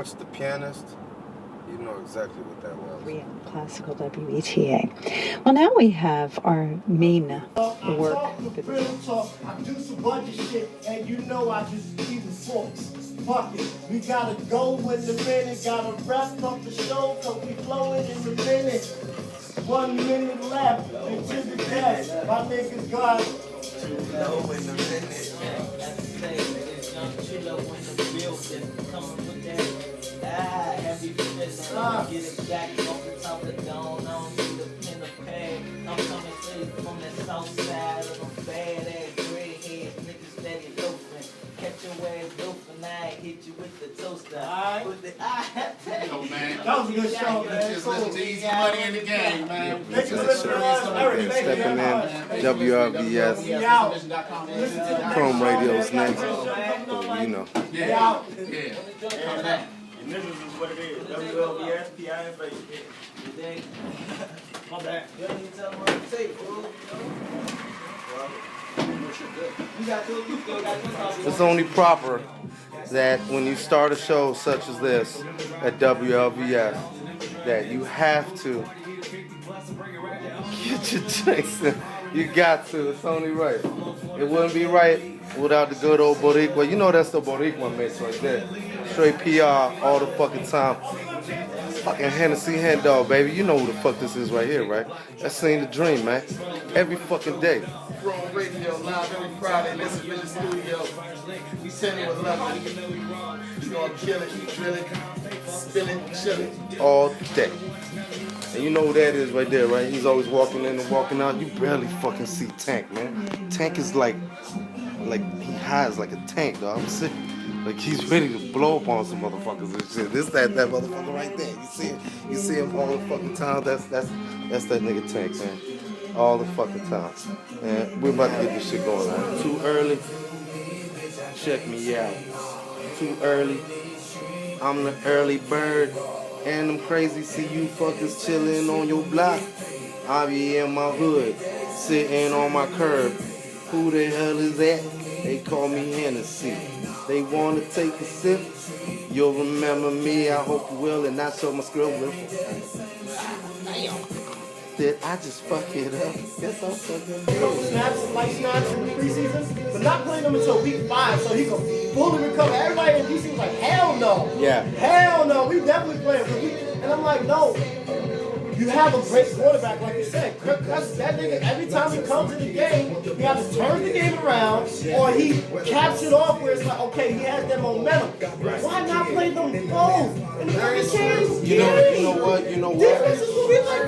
Bronx, the pianist. You know exactly what that was. Real classical WETA. Well, now we have our main work. Real talk. I do some budget shit, and you know I just keep the forks. Fuck it. We gotta go in the minute. Gotta wrap up the show, cause we flowing in the minute. 1 minute left until the death. My niggas got Go in the minute. Heavy fist, get it back off the top of the dome. I don't need a pen or pad. I'm coming to you from that south side of them bad ass gray heads, niggas steady loafing. Catch your ass loafing, I hit you with the toaster. With the Yo, man. that was a good show, man. Just listen to Easy Money in the Game, man. Thank you for listening to us. Eric, thank you Stepping very much. in, WRVS, We out. Chrome Radio's next. So, you know. We out. Yeah. And this is what it is. WLBS, PIFA. My bad. You don't even tell them what to say, bro. You got to, you still got to. It's only proper that when you start a show such as this at WLVS, that you have to get your checks in. You got to. It's only right. It wouldn't be right without the good old Boricua. You know that's the Boricua mix right there. Straight PR all the fucking time. Fucking Hennessy Hen Dog, baby. You know who the fuck this is right here, right? That's Seen the Dream, man. Every fucking day. Chrome Radio live every Friday. Listen in the studio. We send it with love. We gonna kill it, drill it, spill it, chill it. All day. And you know who that is right there, right? He's always walking in and walking out. You barely fucking see Tank, man. Tank is like he hides like a tank, dog. I'm sick. Like he's ready to blow up on some motherfuckers and shit. This, that motherfucker right there. You see him all the fucking time. That's that nigga Tank, man. All the fucking time. And we're about to get this shit going on. Too early. Check me out. Too early. I'm the early bird. And them crazy see you fuckers chillin' on your block. I be in my hood, sitting on my curb. Who the hell is that? They call me Hennessy. They wanna take a sip. You'll remember me, I hope you will, and not show my screw will. Did I just fuck it up? Yes, I'm fucking good. Snaps, light snaps in the preseason, but not playing them until week 5 so he can fully recover. Everybody in DC was like, hell no. Yeah. Hell no. We definitely playing. And I'm like, no. You have a great quarterback, like you said. That nigga, every time he comes in the game, he either turns the game around or he caps it off where it's like, okay, he has that momentum. Why not play them both? In the first game? You know what? Defense is gonna be like,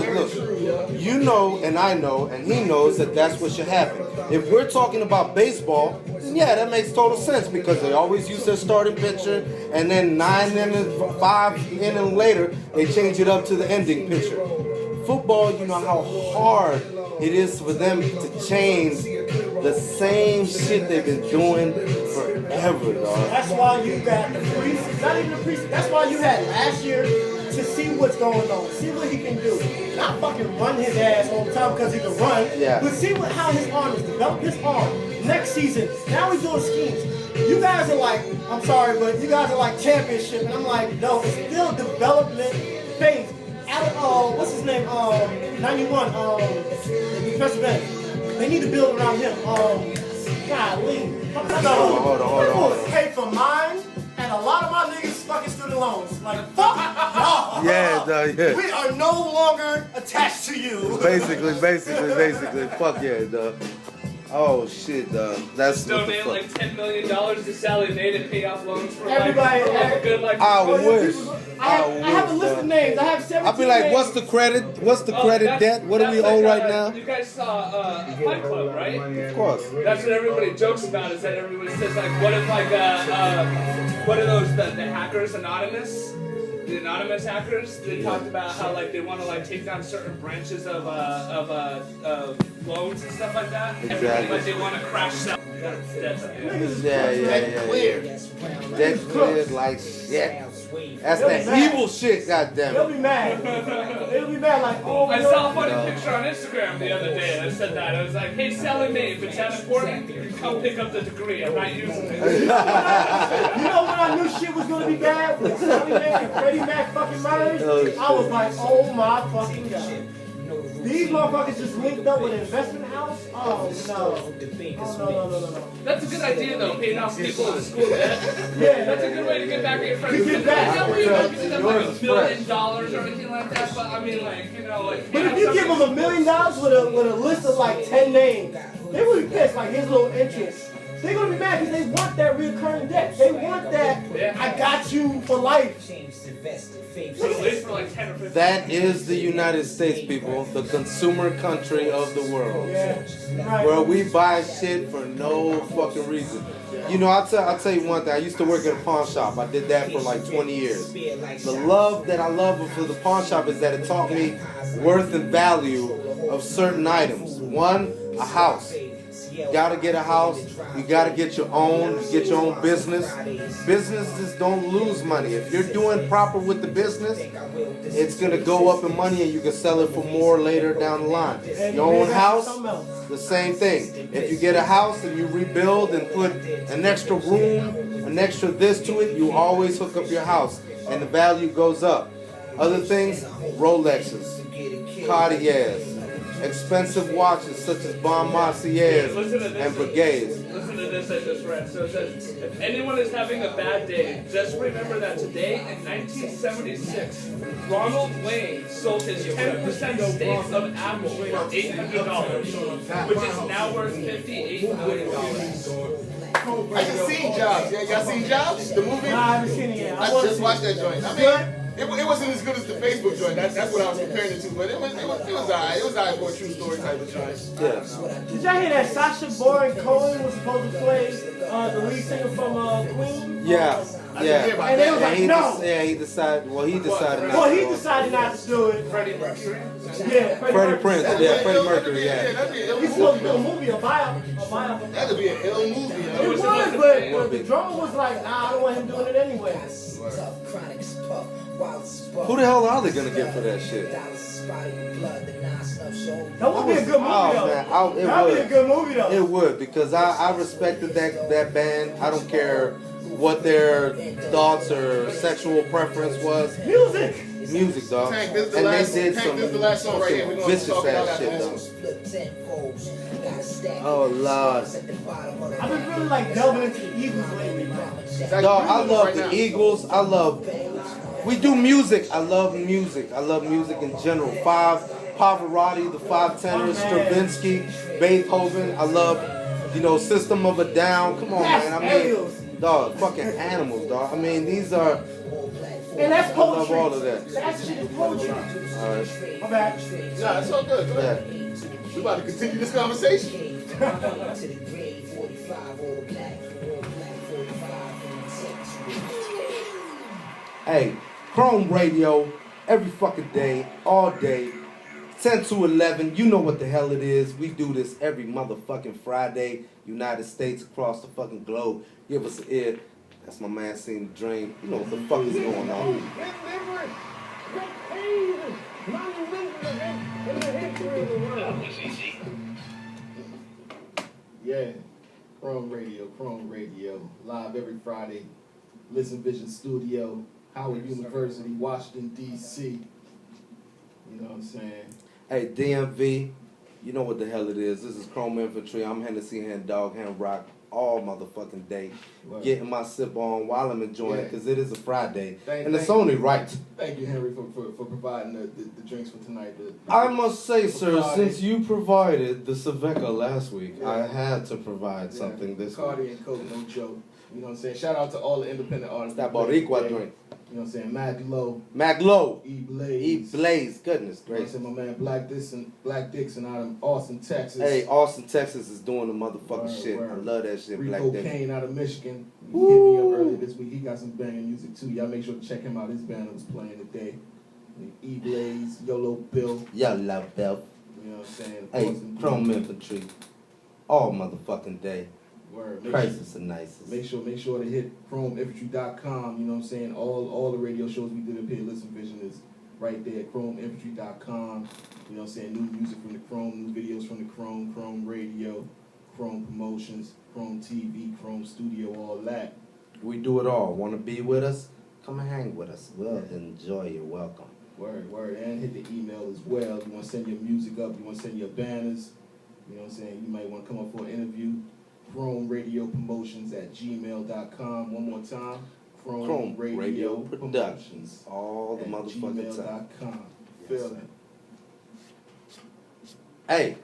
Look. You know, and I know, and he knows that that's what should happen. If we're talking about baseball, then yeah, that makes total sense because they always use their starting pitcher, and then 5 innings later, they change it up to the ending pitcher. Football, you know how hard it is for them to change the same shit they've been doing forever, dog. That's why you got the preseason, not even the preseason. That's why you had last year to see what's going on, see what he can do. Not fucking run his ass all the time because he can run, but see how his arm is, develop his arm. Next season, now he's doing schemes. You guys are like, I'm sorry, but you guys are like championship, and I'm like, no, it's still development phase. What's his name? 91, the defensive end. They need to build around him. Golly. Hold on. Pay for mine, and a lot of my niggas fucking student loans. Like, fuck y'all. Yeah, dog, yeah. We are no longer attached to you. Basically. Fuck yeah, dog. Oh shit, dog. That's what the Donate fuck. like $10 million to Sally Mae to pay off loans for Everybody, a good life. I wish. I have a list of names. I have 17 I'll be like, names. what's the credit? What's the credit debt? What do we owe right now? You guys saw Fight Club, right? Of course. That's what everybody jokes about. Is that everybody says like, what if like what are those the hackers anonymous? The anonymous hackers, they talked about how like they want to like take down certain branches of loans and stuff like that. Exactly. But they want to crash sell. That's Yeah. Debt cleared like shit. That's They'll that be mad. evil shit, goddamn They'll it. be mad. They'll be mad like, oh, I saw a funny picture on Instagram the other day that said that. It was like, hey, selling me, if it's that important, come pick up the degree. I'm not using it. You know when I knew shit was gonna be bad? When Sally Mac and Freddie Mac fucking merged, I was like, oh my fucking god. These motherfuckers just linked up with an investment house? Oh no. No. That's a good idea though, paying off people in school debt. Yeah, That's a good way to get back at your friends. To get back. Yeah, we don't give them like $1 billion or anything like that, but I mean like, you know, like. But if you give them $1 million with a list of like 10 names, they would be pissed, like his little interest. They're gonna be mad because they want that recurring debt. They want that, I got you for life. That is the United States, people, the consumer country of the world, where we buy shit for no fucking reason. You know, I'll tell you one thing. I used to work at a pawn shop. I did that for like 20 years. The love that I love for the pawn shop is that it taught me worth and value of certain items. One, a house. You gotta get a house. You gotta get your own business. Businesses don't lose money. If you're doing proper with the business, it's gonna go up in money and you can sell it for more later down the line. Your own house, the same thing. If you get a house and you rebuild and put an extra room, an extra this to it, you always hook up your house and the value goes up. Other things, Rolexes, Cartiers, expensive watches such as Bon Marciers and Brigades. Listen to this I just read. So it says, if anyone is having a bad day, just remember that today in 1976, Ronald Wayne sold his 10% stake of Apple for $800, which is now worth $58 million. I just seen Jobs. Yeah, y'all seen Jobs? The movie? Nah, I haven't seen it yet. I just watched that joint. I mean, it wasn't as good as the Facebook joint. That's what I was comparing it to. But it was alright. It was alright for a true story type of joint. Yeah. Did y'all hear that Sacha Baron Cohen was supposed to play the lead singer from Queen? Yeah. Yeah. And they was like, no. He decided. Well, he decided not. Well, he decided not to do it. Freddie Mercury? Yeah, Freddie Prinze. Yeah, Freddie Mercury. Yeah, Yeah. that'd be an ill He's supposed to do a movie. movie, a biopic. That'd be an ill movie. It Yo. was, but the drummer was like, nah, I don't want him doing it anyway. Who the hell are they gonna get for that shit? That would be a good movie, though. Man, That would be a good movie, though. It would, because I respected that band. I don't care what their thoughts or sexual preference was. Music, dog. Tank, this is the And last, they did Tank, some this is the last song right here. We're going to vicious talk about ass after shit, this though. Oh Lord. I've been really like delving into the Eagles lately, man. Dog, I love the Eagles. We do music. I love music. I love music in general. Pavarotti, the five tenors, Stravinsky, Beethoven. I love, System of a Down. Come on, man. I mean, dog, fucking animals, dog. I mean, these are. And that's poetry. I love all of that. That shit is poetry. All right. My bad. Nah, it's all good. Go ahead. We about to continue this conversation. Hey, Chrome Radio, every fucking day, all day, 10 to 11. You know what the hell it is. We do this every motherfucking Friday, United States, across the fucking globe. Give us an ear. That's my man, Seen the Dream. You know what the fuck is going on. Yeah, Chrome Radio, live every Friday. Listen Vision Studio, Howard University, Washington, D.C. You know what I'm saying? Hey, DMV, you know what the hell it is. This is Chrome Infantry. I'm HENESIHENDOGGHENROCK all motherfucking day. Right. Getting my sip on while I'm enjoying it, because it is a Friday. And it's thank only right. Thank you, Henry, for providing the drinks for tonight. I must say, sir, since you provided the Saveka last week, I had to provide something this week. Cardi and Coke, no joke. You know what I'm saying? Shout out to all the independent artists. That Boricua drink. You know what I'm saying? Maglo. E-Blaze. E-Blaze. Goodness You know what I'm gracious. saying? My man Black Dixon out of Austin, Texas. Hey, Austin, Texas is doing the motherfucking Word, shit. word. I love that shit, Black Rico Dixon. Kane out of Michigan. He hit me up earlier this week. He got some banging music too. Y'all make sure to check him out. His band was playing today. E-Blaze, YOLO Bill. Yellow belt. You know what I'm saying? Hey, Austin Chrome Bill. Infantry. All motherfucking day. Word. Price is the nicest. Make sure to hit ChromeInfantry.com. You know what I'm saying? All the radio shows we did up here, Listen Vision, is right there. ChromeInfantry.com. You know what I'm saying? New music from the Chrome, new videos from the Chrome, Chrome Radio, Chrome Promotions, Chrome TV, Chrome Studio, all that. We do it all. Want to be with us? Come and hang with us. We'll enjoy. You're welcome. Word. And hit the email as well. You want to send your music up, you want to send your banners. You know what I'm saying? You might want to come up for an interview. Chrome Radio Promotions at gmail.com. One more time. Chrome Radio Productions. All the motherfucking time. gmail.com. Feel it. Hey.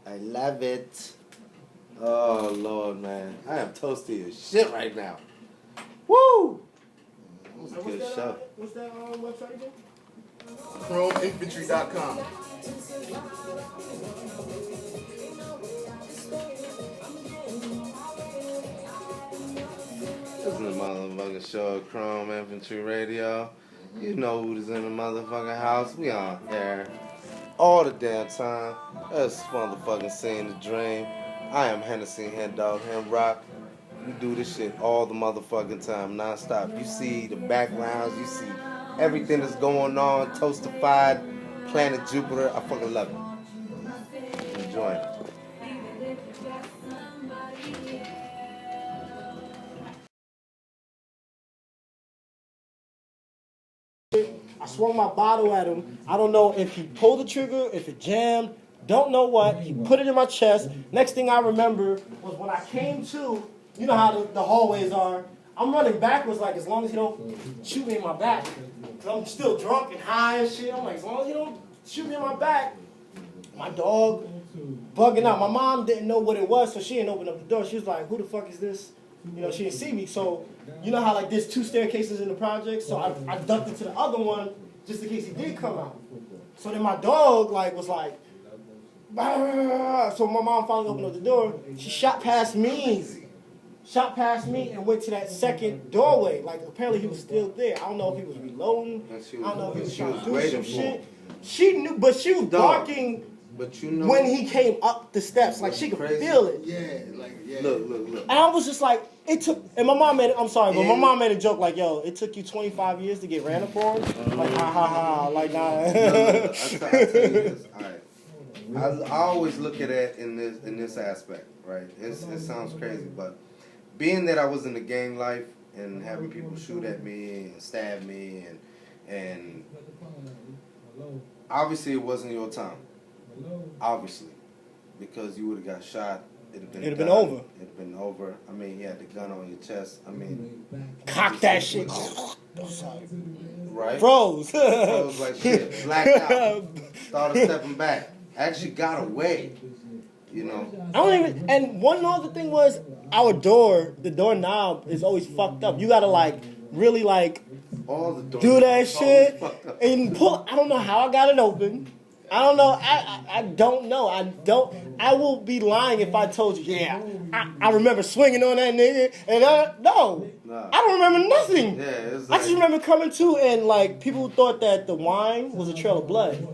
I love it. Oh, Lord, man. I am toasty as shit right now. Woo! That was a good show. What's that website again? ChromeInfantry.com. This is the motherfucking show, Chrome Infantry Radio. You know who's in the motherfucking house. We on air all the damn time. That's motherfucking Seeing the Dream. I am HENESIHENDOGGHENROCK. We do this shit all the motherfucking time, non-stop. You see the backgrounds, you see everything that's going on, Toastified, Planet Jupiter. I fucking love it. Enjoy it. I swung my bottle at him. I don't know if he pulled the trigger, if it jammed. Don't know what. He put it in my chest. Next thing I remember was when I came to, you know how the hallways are. I'm running backwards like as long as he don't shoot me in my back. Cause I'm still drunk and high and shit. I'm like, as long as you don't shoot me in my back. My dog bugging out. My mom didn't know what it was, so she didn't open up the door. She was like, who the fuck is this? You know, she didn't see me. So, you know how like there's 2 staircases in the project? So I ducked into the other one just in case he did come out. So then my dog like was like, bah! So my mom finally opened up the door. She shot past me and went to that second doorway. Like apparently he was still there. I don't know if he was reloading. I don't know if he was trying to do some shit. She knew, but she was barking. But you know, when he came up the steps, like she could feel it. Yeah, like yeah. Look. And I was just like, it took. And my mom made it. I'm sorry, but my mom made a joke like, "Yo, it took you 25 years to get ran up on." Like, ha ha ha. Like, nah. I tell you this. All right. I always look at it in this aspect, right? It sounds crazy, but being that I was in the gang life and having people shoot at me and stab me and obviously it wasn't your time. Obviously, because you would have got shot. It'd have been over. It'd have been over. I mean, you had the gun on your chest. I mean, cock that shit. Right? Froze. Froze like shit. Blacked out. Started stepping back. Actually got away. You know. I don't even. And one other thing was our door. The doorknob is always fucked up. You gotta like really like all the doors do that shit and pull. I don't know how I got it open. I don't know. I don't know. I will be lying if I told you. Yeah, I remember swinging on that nigga. And no, I don't remember nothing. Yeah, I just remember coming to and like people thought that the wine was a trail of blood,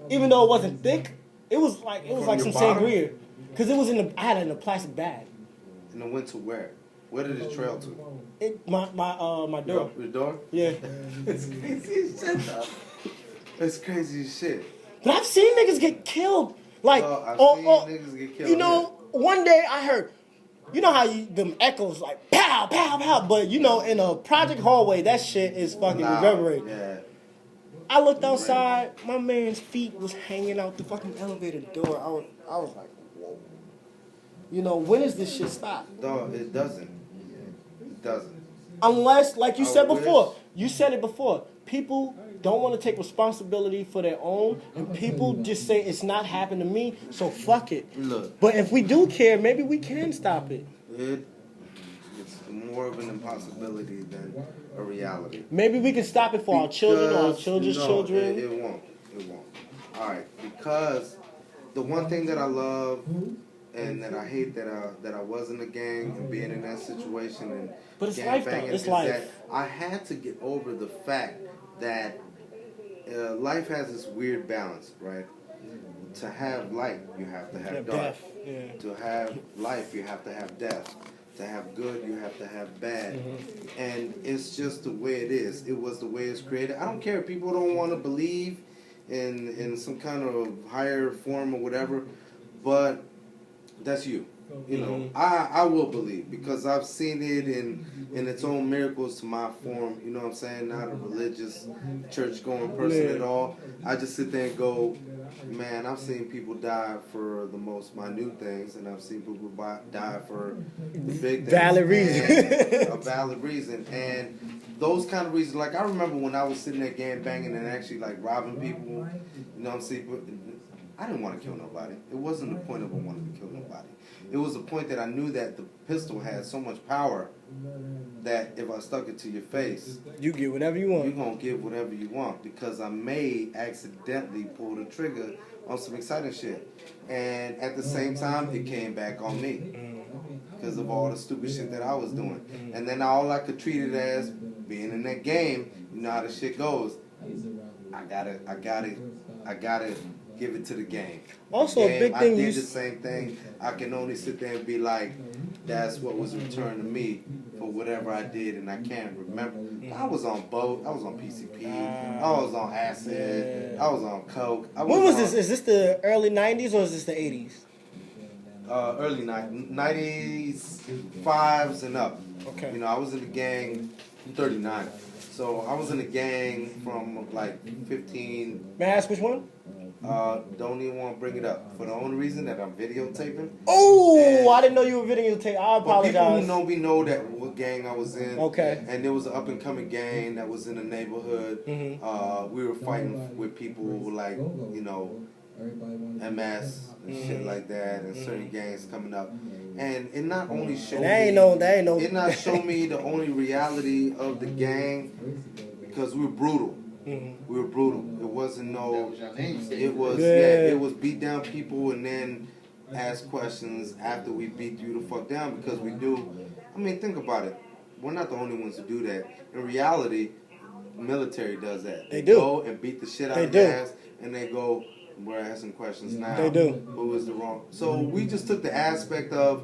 even though it wasn't thick. It was like some sangria, because it was I had it in a plastic bag. And it went to where? Where did it trail to? My door. Your door? Yeah. It's crazy as shit, though. It's crazy as shit. But I've seen niggas get killed. Like, I've seen niggas get killed. You know, one day I heard, you know how them echoes like pow, pow, pow. But you know, in a project hallway, that shit is fucking reverberating. Yeah. I looked outside, my man's feet was hanging out the fucking elevator door. I was like, whoa. You know, when does this shit stop? No, it doesn't. It doesn't. Unless, like you said before, you said it before, people don't want to take responsibility for their own, and people just say it's not happened to me, so fuck it. Look. But if we do care, maybe we can stop it. It's more of an impossibility than a reality. Maybe we can stop it for our children or our children's children. It won't. It won't. All right, because the one thing that I love and that I hate that I was in a gang and being in that situation and but it's life, though. It's life. That I had to get over the fact that life has this weird balance, right? to have light, you have to have dark. Death. Yeah. To have life, you have to have death. To have good, you have to have bad. And it's just the way it is. It was the way it's created. I don't care if people don't want to believe in some kind of higher form or whatever, but that's you. You know, I will believe because I've seen it in its own miracles to my form. You know what I'm saying? Not a religious, church-going person at all. I just sit there and go, man, I've seen people die for the most minute things, and I've seen people die for the big things. Valid reason. A valid reason. And those kind of reasons, like I remember when I was sitting there gang banging and actually like robbing people, you know what I'm saying? I didn't want to kill nobody. It wasn't the point of I wanted to kill nobody. It was the point that I knew that the pistol had so much power that if I stuck it to your face, You get whatever you want. you're going to get whatever you want because I may accidentally pull the trigger on some exciting shit. And at the same time, it came back on me because of all the stupid shit that I was doing. And then all I could treat it as being in that game, you know how the shit goes. I gotta give it to the game. Also, Game, a big I thing did the same thing. I can only sit there and be like, that's what was returned to me for whatever I did, and I can't remember. I was on boat. I was on PCP. I was on acid. I was on coke. When was this? Is this the early 90s or is this the 80s? Early 90s, 5s and up. Okay. You know, I was in the gang. I'm 39. So I was in the gang from like 15. May I ask which one? Don't even want to bring it up for the only reason that I'm videotaping. Oh, I didn't know you were videotaping. I But people apologize. who know me know that what gang I was in. Okay. And there was an up and coming gang that was in the neighborhood. We were fighting with people like, you know, MS and shit like that, and certain gangs coming up. And it not only showed it not showed me the only reality of the gang because we were brutal. We were brutal. It wasn't no. It was it was beat down people and then ask questions after we beat you the fuck down because we do. I mean, think about it. We're not the only ones to do that. In reality, military does that. They go and beat the shit out of your ass, and they go, we're asking questions now. They do. What was the wrong? So we just took the aspect of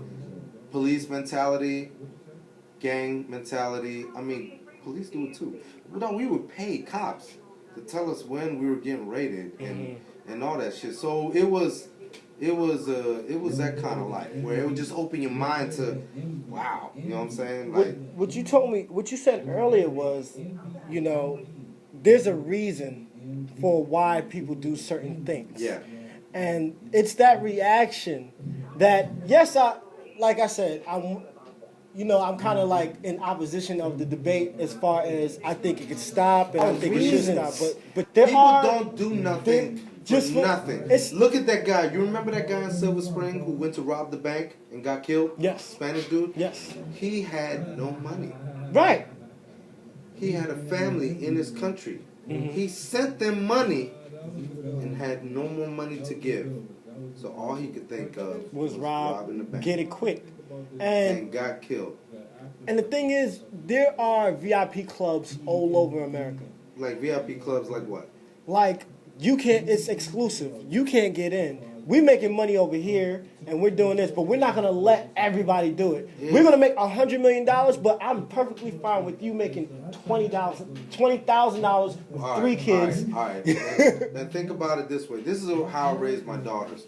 police mentality, gang mentality. I mean, police do it too. No, we would pay cops to tell us when we were getting raided and all that shit. So it was that kind of life where it would just open your mind to, wow, you know what I'm saying? Like what you told me, what you said earlier was, you know, there's a reason for why people do certain things. Yeah. And it's that reaction that, yes, like I said, I'm kind of like in opposition of the debate as far as I think it could stop and I think it should stop. But there people are, don't do nothing just for nothing. Look at that guy. You remember that guy in Silver Spring who went to rob the bank and got killed? Yes. Spanish dude? Yes. He had no money. Right. He had a family in his country. He sent them money and had no more money to give. So all he could think of was robbing the bank. Get it quick. And got killed. And the thing is, there are VIP clubs all over America. Like VIP clubs like what? Like, you can't, it's exclusive. You can't get in. We're making money over here, and we're doing this, but we're not going to let everybody do it. Yeah. We're going to make $100 million, but I'm perfectly fine with you making $20,000 with 3 kids. All right. Now think about it this way. This is how I raised my daughters.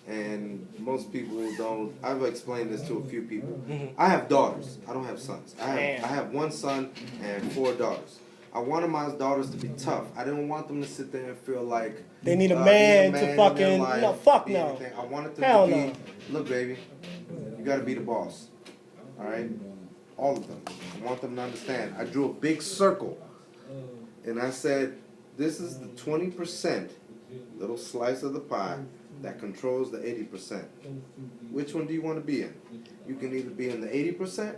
And most people don't. I've explained this to a few people. I have daughters. I don't have sons. I have 1 son and 4 daughters. I wanted my daughters to be tough. I didn't want them to sit there and feel like they need a man to fucking no, fuck no. I wanted them to be, look, baby, you got to be the boss. All right, all of them. I want them to understand. I drew a big circle, and I said, this is the 20% little slice of the pie that controls the 80%. Which one do you want to be in? You can either be in the 80%,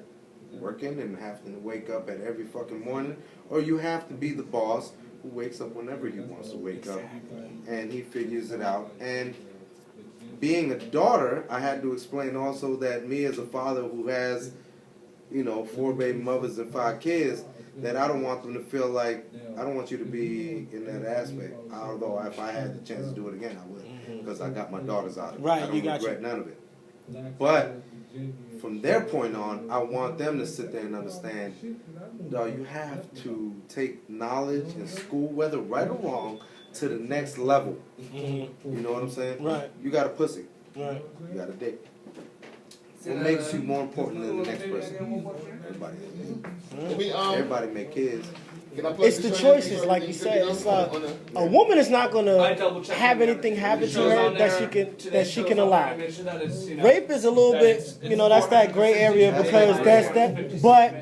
working and having to wake up at every fucking morning, or you have to be the boss who wakes up whenever he wants to wake up, and he figures it out. And being a daughter, I had to explain also that me as a father who has you know, 4 baby mothers and 5 kids, that I don't want them to feel like, I don't want you to be in that aspect. Although if I had the chance to do it again, I would, because I got my daughters out of it. Right, I don't you got regret none of it. But from their point on, I want them to sit there and understand, dog, you have to take knowledge in school, whether right or wrong, to the next level. You know what I'm saying? Right. You got a pussy. Right. You got a dick. What makes you more important than the next person? Everybody. Everybody make kids. It's the choices, like you said. It's like a woman is not gonna have anything happen to her that she can allow. Rape is a little bit, you know, that's that gray area because that's that. But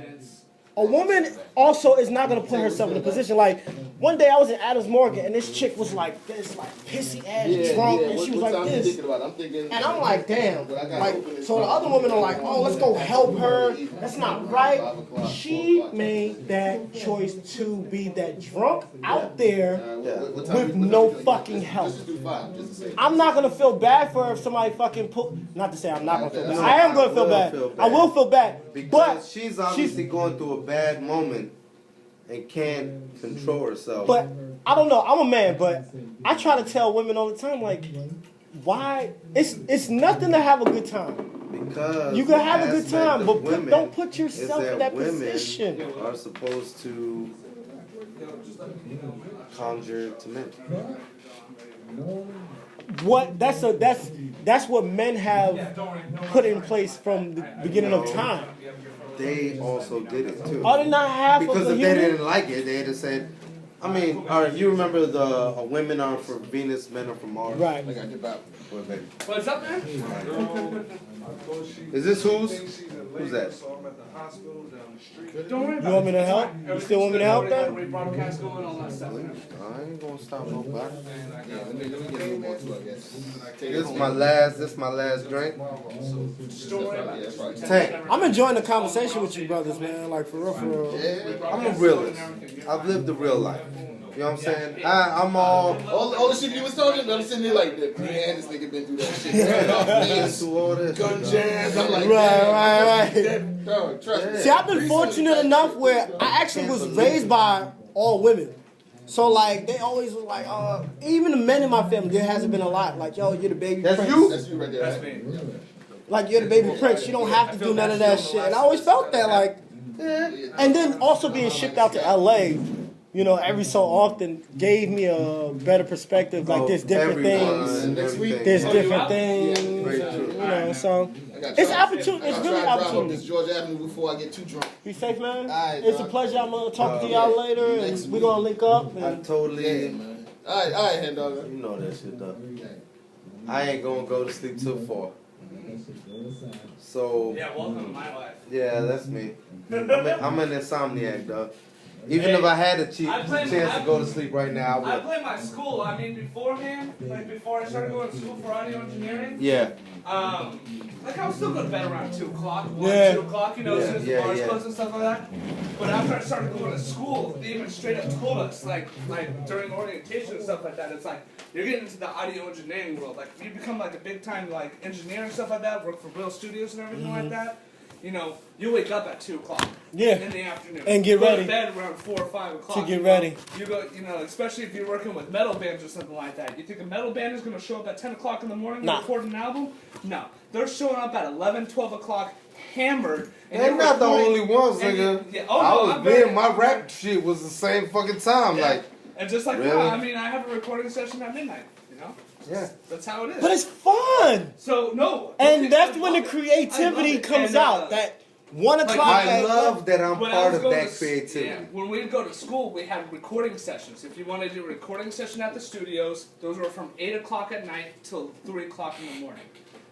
a woman also is not gonna put herself in a position like. One day I was in Adams Morgan and this chick was like this, like pissy ass drunk, and she was like this, and I'm like, damn. Like, so the other women are like, oh, let's go help her. That's not right. She made that choice to be that drunk out there with no fucking help. I'm not gonna feel bad for her if somebody fucking pull. Not to say I'm not gonna feel bad. I am gonna feel bad. I will feel bad. Because she's obviously going through a bad moment. And can't control herself. But I don't know. I'm a man, but I try to tell women all the time, like, why? It's nothing to have a good time. Because you can have a good time, but don't put yourself in that position. Women are supposed to conjure to men. What? That's what men have put in place from the beginning of time. They also did it too. Oh, they not half because of if they didn't like it, they'd have said, I mean, you remember the women are for Venus, men are for Mars? Right. What's up, man? Is this who's that? Don't worry about you want me to help? You still want me to help that? Rebroadcast going on that stuff. I ain't gonna stop nobody. This is my last drink. Tank. I'm enjoying the conversation with you brothers, man. Like, for real. I'm a realist. I've lived the real life. You know what I'm saying? I'm all the shit you was talking about, I'm sitting there like, man, this nigga been through that shit. Gun jams. I'm like, right. Dog, trust me. See, I've been fortunate enough where I actually was raised by all women. So, like, they always was like, even the men in my family, there hasn't been a lot. Like, yo, you're the baby prince. That's you right there. That's me. Like, you're the baby prince. You don't have to do none of that shit. And I always felt that, like, and then also being shipped out to L.A., you know, every so often gave me a better perspective. Like, there's different things. There's different things. You know, so it's opportunity. It's really opportunity. This George Avenue before I get too drunk. Be safe, man. It's a pleasure. I'm gonna talk to y'all later, and we're gonna link up. I totally. All right, hand dog. You know that shit, though. I ain't gonna go to sleep till 4. So. Yeah, welcome to my life. Yeah, that's me. I'm an insomniac, dog. Even if I had a chance to go to sleep right now, I would. I blame my school. I mean, beforehand, like before I started going to school for audio engineering. Yeah. Like I was still going to bed around 2 o'clock, 2 o'clock, you know, as soon as the bars closed and stuff like that. But after I started going to school, they even straight up told us, like during orientation and stuff like that, it's like you're getting into the audio engineering world. Like you become like a big time like engineer and stuff like that, work for real studios and everything like that. You know, you wake up at 2 o'clock in the afternoon and get ready. Go to bed around 4 or 5 o'clock to get ready. You go, you know, especially if you're working with metal bands or something like that. You think a metal band is going to show up at 10 o'clock in the morning to record an album? No, they're showing up at 11, 12 o'clock, hammered. And they're not the only ones, nigga. My rap shit was the same fucking time, like. And just like that, I mean, I have a recording session at midnight. You know. Yeah. That's how it is. But it's fun. So, no. And that's when the creativity comes out. That 1 o'clock. I love that I'm part of that creativity. Yeah, when we'd go to school, we had recording sessions. If you wanted to do a recording session at the studios, those were from 8 o'clock at night till 3 o'clock in the morning.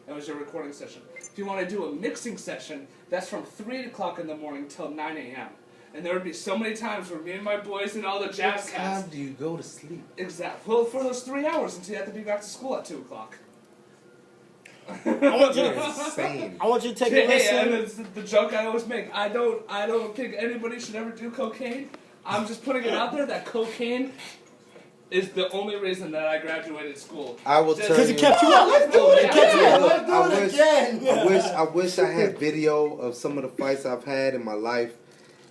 That was your recording session. If you want to do a mixing session, that's from 3 o'clock in the morning till 9 a.m. And there would be so many times where me and my boys and all the jazz cats. What time do you go to sleep? Exactly. Well, for those 3 hours until you have to be back to school at 2 o'clock. I want you to take a listen. And it's the joke I always make. I don't think anybody should ever do cocaine. I'm just putting it out there that cocaine is the only reason that I graduated school. I will tell you. Because it kept you out. Let's do it. It kept you out. Let's do it again. I wish I had video of some of the fights I've had in my life.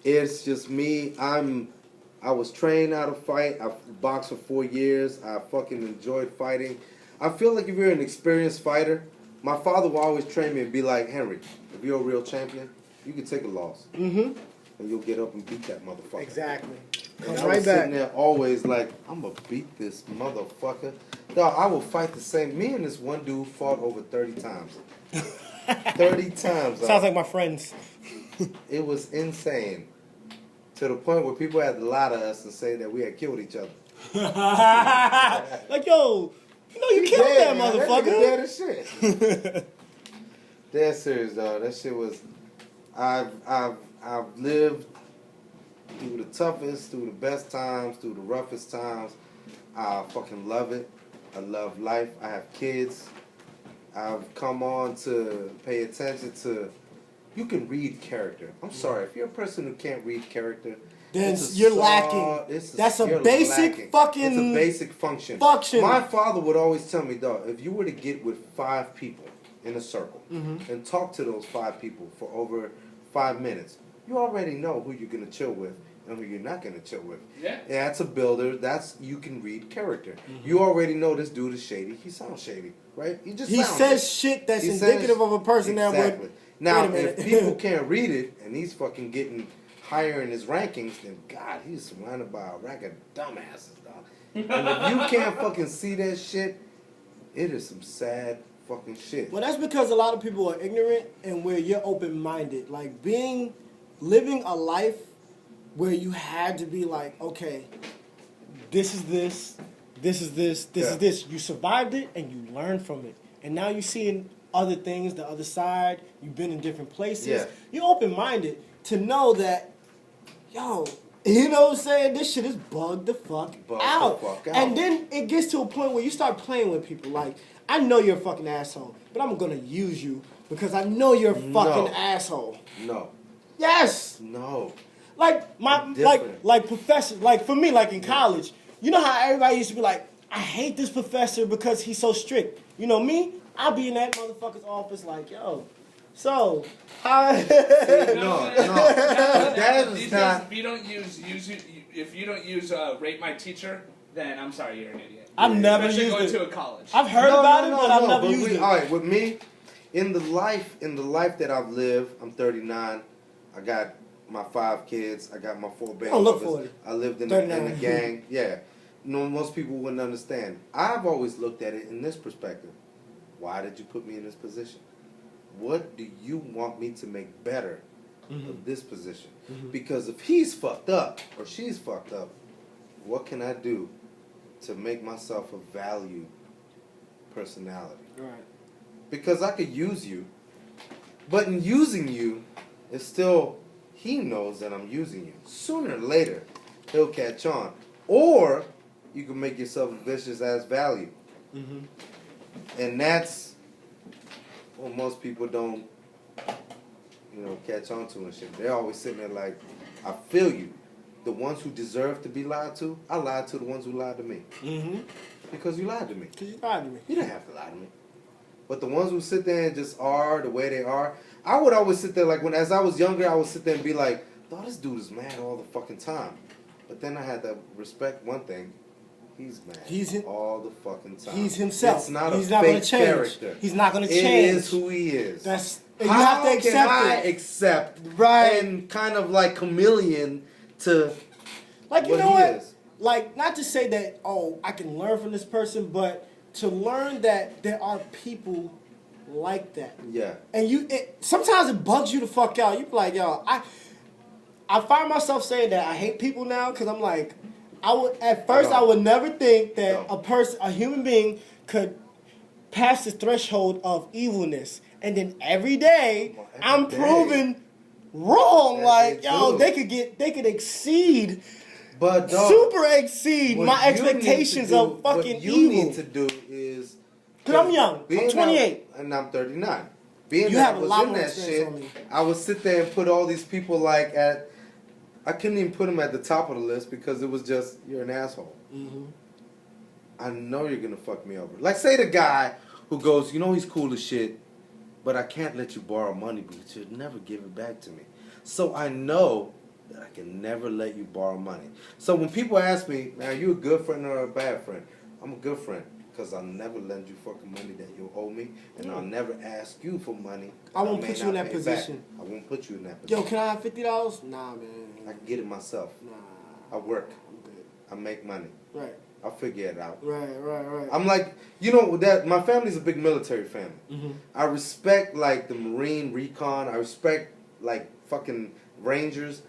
It's just me. I was trained how to fight. I boxed for 4 years. I fucking enjoyed fighting. I feel like if you're an experienced fighter, my father will always train me and be like, Henry, if you're a real champion, you can take a loss. Mm-hmm. And you'll get up and beat that motherfucker. Exactly. And I was sitting there always like, I'm going to beat this motherfucker. Dog, I will fight the same. Me and this one dude fought over 30 times. 30 times. Sounds like my friends. It was insane. To the point where people had to lie to us and say that we had killed each other. Like, yo, you know you killed that motherfucker. Dead as shit. Dead serious, dog. That shit was... I've lived through the toughest, through the best times, through the roughest times. I fucking love it. I love life. I have kids. I've come on to pay attention to... You can read character. I'm sorry. If you're a person who can't read character... Then you're lacking. That's a basic fucking... It's a basic function. My father would always tell me, dog, if you were to get with 5 people in a circle and talk to those 5 people for over 5 minutes, you already know who you're going to chill with and who you're not going to chill with. Yeah. That's a builder. You can read character. You already know this dude is shady. He sounds shady, right? He says shit that's indicative of a person that would... Now, if people can't read it and he's fucking getting higher in his rankings, then God, he's surrounded by a rack of dumbasses, dog. And if you can't fucking see that shit, it is some sad fucking shit. Well, that's because a lot of people are ignorant and where you're open-minded. Like living a life where you had to be like, okay, this is this, this is this, this is this. You survived it and you learned from it. And now you're seeing other things, the other side. You've been in different places. Yeah. You're open-minded to know that, yo, you know what I'm saying? This shit is bugged the fuck out. And then it gets to a point where you start playing with people. Like, I know you're a fucking asshole, but I'm going to use you because I know you're a fucking asshole. No. Yes. No. Like, like professors, like for me, like in college, you know how everybody used to be like, I hate this professor because he's so strict. You know me? I'll be in that motherfucker's office like, yo, so, how... No. That is not... If you don't use rate my teacher, then I'm sorry, you're an idiot. I've never used it. Going to a college. I've heard about it, but I've never used it. All right, with me, in the life that I've lived, I'm 39. I got my 5 kids. I got my 4 band members. I lived in a gang. Yeah. No, most people wouldn't understand. I've always looked at it in this perspective. Why did you put me in this position? What do you want me to make better of this position? Because if he's fucked up or she's fucked up, what can I do to make myself a valued personality? Right. Because I could use you, but in using you, it's still, he knows that I'm using you. Sooner or later, he'll catch on. Or you can make yourself vicious as value. And that's what most people don't, catch on to and shit. They're always sitting there like, I feel you. The ones who deserve to be lied to, I lied to the ones who lied to me. Because you lied to me. Because you lied to me. You didn't have to lie to me. But the ones who sit there and just are the way they are, I would always sit there like, as I was younger, I would sit there and be like, oh, this dude is mad all the fucking time. But then I had to respect one thing. He's mad all the fucking time. He's himself. It's not He's a not fake character. He's not going to change. It is who he is. You have to accept How can I accept and kind of like chameleon to like, you know what? Like, not to say that, oh, I can learn from this person, but to learn that there are people like that. Yeah. And sometimes it bugs you the fuck out. You be like, yo, I find myself saying that I hate people now because I'm like, I would never think that a human being could pass the threshold of evilness. And then every day, I'm proven wrong. Like, yo, they could exceed, but super exceed my expectations of fucking evil. What you need to do is, because I'm young, I'm 28. And I'm 39. Being you that have I was in that shit, I would sit there and put all these people like I couldn't even put them at the top of the list because it was just, you're an asshole. I know you're gonna fuck me over. Like, say the guy who goes, you know, he's cool as shit, but I can't let you borrow money because you'll never give it back to me. So I know that I can never let you borrow money. So when people ask me, now, are you a good friend or a bad friend? I'm a good friend because I'll never lend you fucking money that you owe me, and I'll never ask you for money. I won't put you in that position. I won't put you in that position. Yo, can I have $50? Nah, man. I can get it myself. Nah. I work. I'm good. I make money. Right. I'll figure it out. Right. I'm like, you know, that my family's a big military family. Mm-hmm. I respect, like, the Marine Recon. I respect, like, fucking Rangers.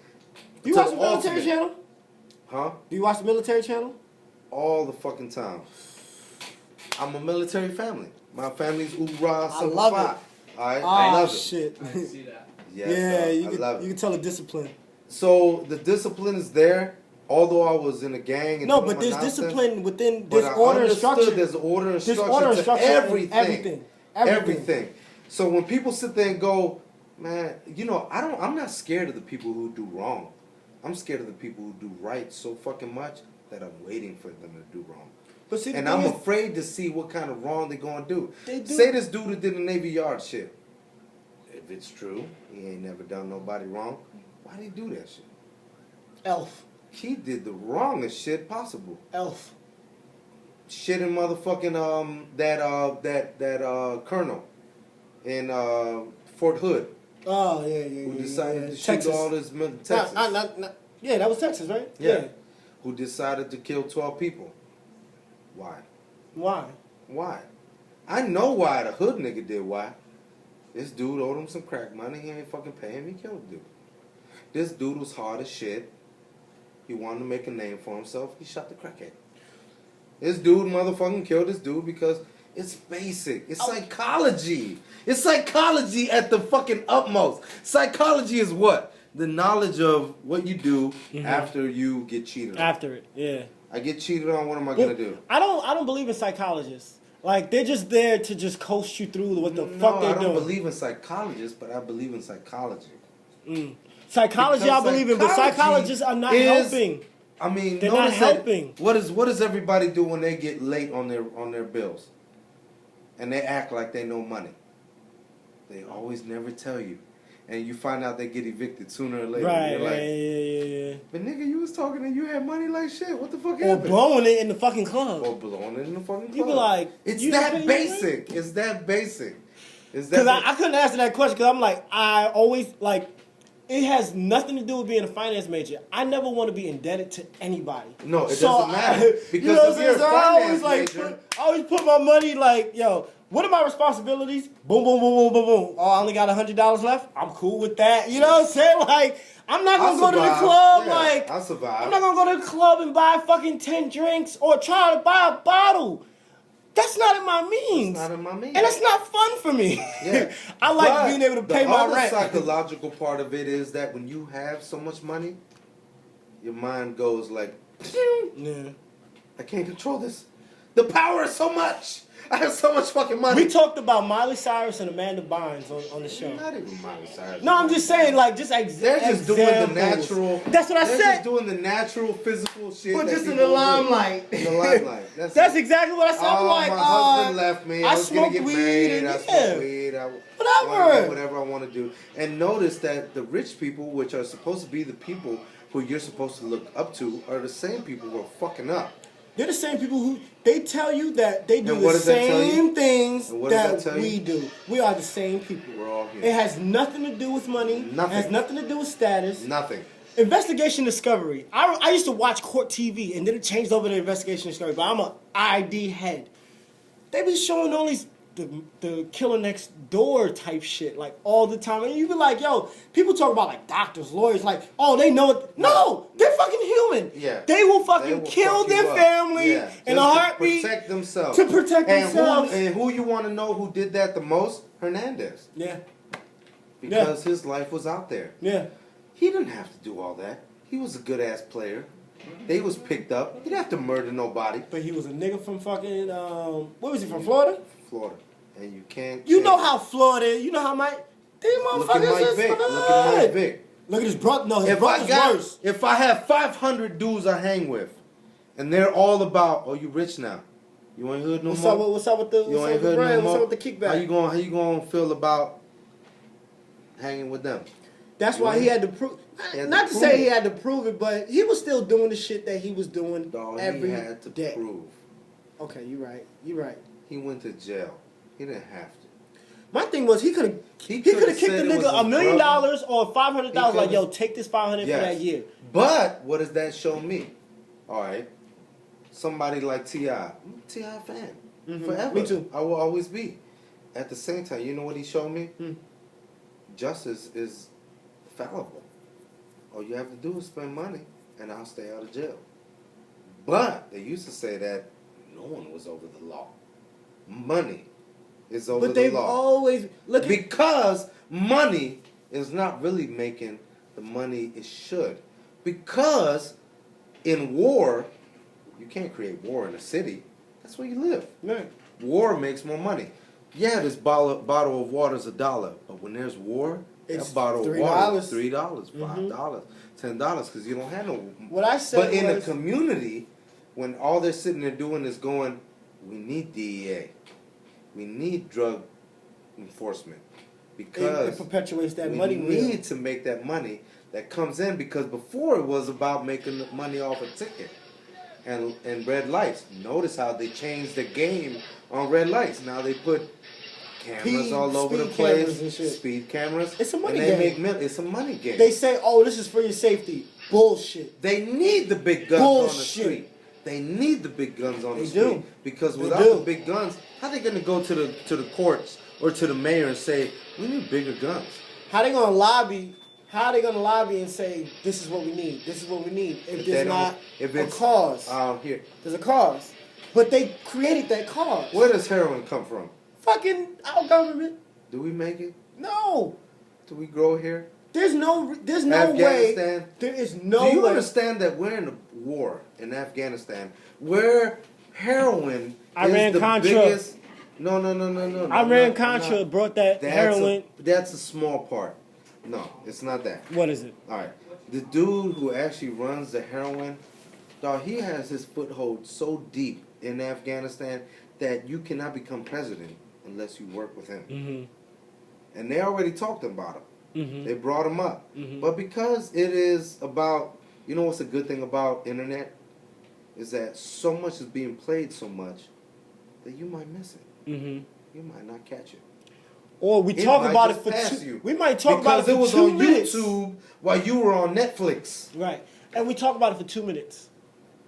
Do you watch the military channel? Huh? Do you watch the military channel? All the fucking time. I'm a military family. My family's hoorah, I love it. Alright? I love it. Shit. I can see that. Yes, I love it. You can tell the discipline. So the discipline is there. Although I was in a gang and no, but there's discipline within this order and structure. There's order and structure to everything. Everything. So when people sit there and go, man, you know, I'm not scared of the people who do wrong. I'm scared of the people who do right so fucking much that I'm waiting for them to do wrong. But see, and I'm afraid to see what kind of wrong they're gonna do. Say this dude who did the Navy Yard shit. If it's true, he ain't never done nobody wrong. Why'd he do that shit? Elf. He did the wrongest shit possible. Elf. Shit in motherfucking that colonel in Fort Hood. Oh yeah. Who decided to shoot Texas. all his men? Texas. Yeah, that was Texas, right? Yeah. Who decided to kill 12 people? Why? Why? I know why the hood nigga did why. This dude owed him some crack money. He ain't fucking pay him. He killed the dude. This dude was hard as shit. He wanted to make a name for himself. He shot the crackhead. This dude motherfucking killed this dude because it's basic. It's psychology. It's psychology at the fucking utmost. Psychology is what? The knowledge of what you do after you get cheated on. After it, yeah. I get cheated on, what am I going to do? I don't believe in psychologists. Like, they're just there to just coast you through what the fuck they're doing. I don't believe in psychologists, but I believe in psychology. Psychology because I believe in, but psychologists are not helping. I mean, they're not helping. What does everybody do when they get late on their bills? And they act like they know money. They always never tell you. And you find out they get evicted sooner or later. Right, you're like, yeah. But nigga, you was talking and you had money like shit. What the fuck happened? Or blowing it in the fucking club. You be like, it's that basic. It's that basic. Because I couldn't answer that question because I'm like, I always, like, it has nothing to do with being a finance major. I never want to be indebted to anybody. No, it doesn't matter. Because if you're a finance major... I always put my money like, yo, what are my responsibilities? Boom, boom, boom, boom, boom, boom. Oh, I only got $100 left? I'm cool with that. You know what I'm saying? Like, I'm not going to go to the club. Yeah, like, I'll survive. I'm not going to go to the club and buy fucking 10 drinks or try to buy a bottle. That's not in my means. It's not in my means. And it's not fun for me. Yeah. I like being able to pay my rent. The psychological part of it is that when you have so much money, your mind goes like, yeah. I can't control this. The power is so much. I have so much fucking money. We talked about Miley Cyrus and Amanda Bynes on the show. Not even Miley Cyrus. No, I'm just saying, like, just they're just doing the natural. That's what I said. They're just doing the natural physical shit. But just in the limelight. In the limelight. That's exactly what I said. I'm like, my husband left me. I was gonna get married. I smoked weed. Whatever I want to do. And notice that the rich people, which are supposed to be the people who you're supposed to look up to, are the same people who are fucking up. They're the same people who, they tell you that they do the same things that we do. We are the same people. We're all here. It has nothing to do with money. Nothing. It has nothing to do with status. Nothing. Investigation Discovery. I used to watch Court TV, and then it changed over to Investigation Discovery, but I'm an ID head. They be showing all these the killer next door type shit, like, all the time. And you be like, yo, people talk about, like, doctors, lawyers, like, oh, they know it. No, they're fucking human. Yeah. They will fucking kill their family in a heartbeat. To protect themselves. To protect themselves. And who you want to know who did that the most? Hernandez. Yeah. Because his life was out there. Yeah. He didn't have to do all that. He was a good-ass player. They was picked up. He didn't have to murder nobody. But he was a nigga from fucking, what was he, from Florida? Florida. And you can't... You know how Florida is. You know how these motherfuckers is Vic. Look at Mike Vic. Look at his brother. No, his brother's worse. If I have 500 dudes I hang with, and they're all about, oh, you rich now. You ain't hood no more. What's up with the brand? What's up with the kickback? How you gonna feel about hanging with them? That's why he had to prove. Not to say he had to prove it, but he was still doing the shit that he was doing every day. He had to prove. Okay, you're right. You're right. He went to jail. He didn't have to. My thing was he could have kicked the nigga $1 million or $500,000. Like, yo, take this $500 for that year. But what does that show me? All right, somebody like T.I. I'm a T.I. fan forever. Me too. I will always be. At the same time, you know what he showed me? Justice is fallible. All you have to do is spend money, and I'll stay out of jail. But they used to say that no one was over the law. Money is over the law. But they've always because money is not really making the money it should. Because in war, you can't create war in a city. That's where you live. Right. War makes more money. Yeah, this bottle of water is $1, but when there's war, it's that bottle $3. of water is $3, $5, $10, because you don't have no. What I said but in a community, when all they're sitting there doing is going, we need DEA, we need drug enforcement, because it perpetuates that money. We need to make that money that comes in, because before it was about making money off a ticket and red lights. Notice how they changed the game on red lights. Now they put cameras all over the place, speed cameras. It's a money game. It's a money game. They say, oh, this is for your safety. Bullshit. They need the big guns on the street. They need the big guns on the street. Because without the big guns, how are they going to go to the courts or to the mayor and say, we need bigger guns? How are they going to lobby? How are they going to lobby and say, this is what we need? This is what we need. If there's not a cause. Here. There's a cause. But they created that cause. Where does heroin come from? Fucking our government. Do we make it? No. Do we grow here? There's no way. There is no way. Do you understand that we're in a war in Afghanistan where heroin is the biggest? No. Iran-Contra brought that heroin. That's a small part. No, it's not that. What is it? All right. The dude who actually runs the heroin, dog, he has his foothold so deep in Afghanistan that you cannot become president unless you work with him. And they already talked about him. They brought him up. But because it is about, you know what's a good thing about internet? Is that so much is being played so much that you might miss it. You might not catch it. Or we talk about it for we might talk about it for 2 minutes. Because it was on YouTube while you were on Netflix. Right. And we talk about it for 2 minutes.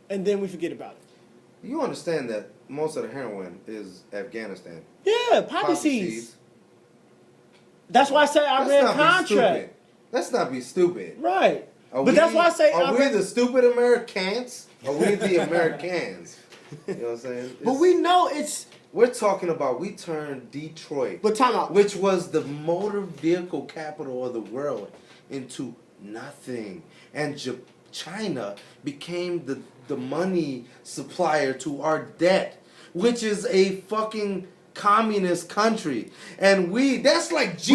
And then we forget about it. You understand that most of the heroin is Afghanistan. Yeah, poppy seeds. That's why I say Iran-Contra. Let's not be stupid. Right. That's why I say are we the stupid Americans? Or are we the Americans? You know what I'm saying? But we know it's... We're talking about, we turned Detroit, but time out, which was the motor vehicle capital of the world, into nothing. And China became the money supplier to our debt, which is a fucking communist country. And that's like Jesus.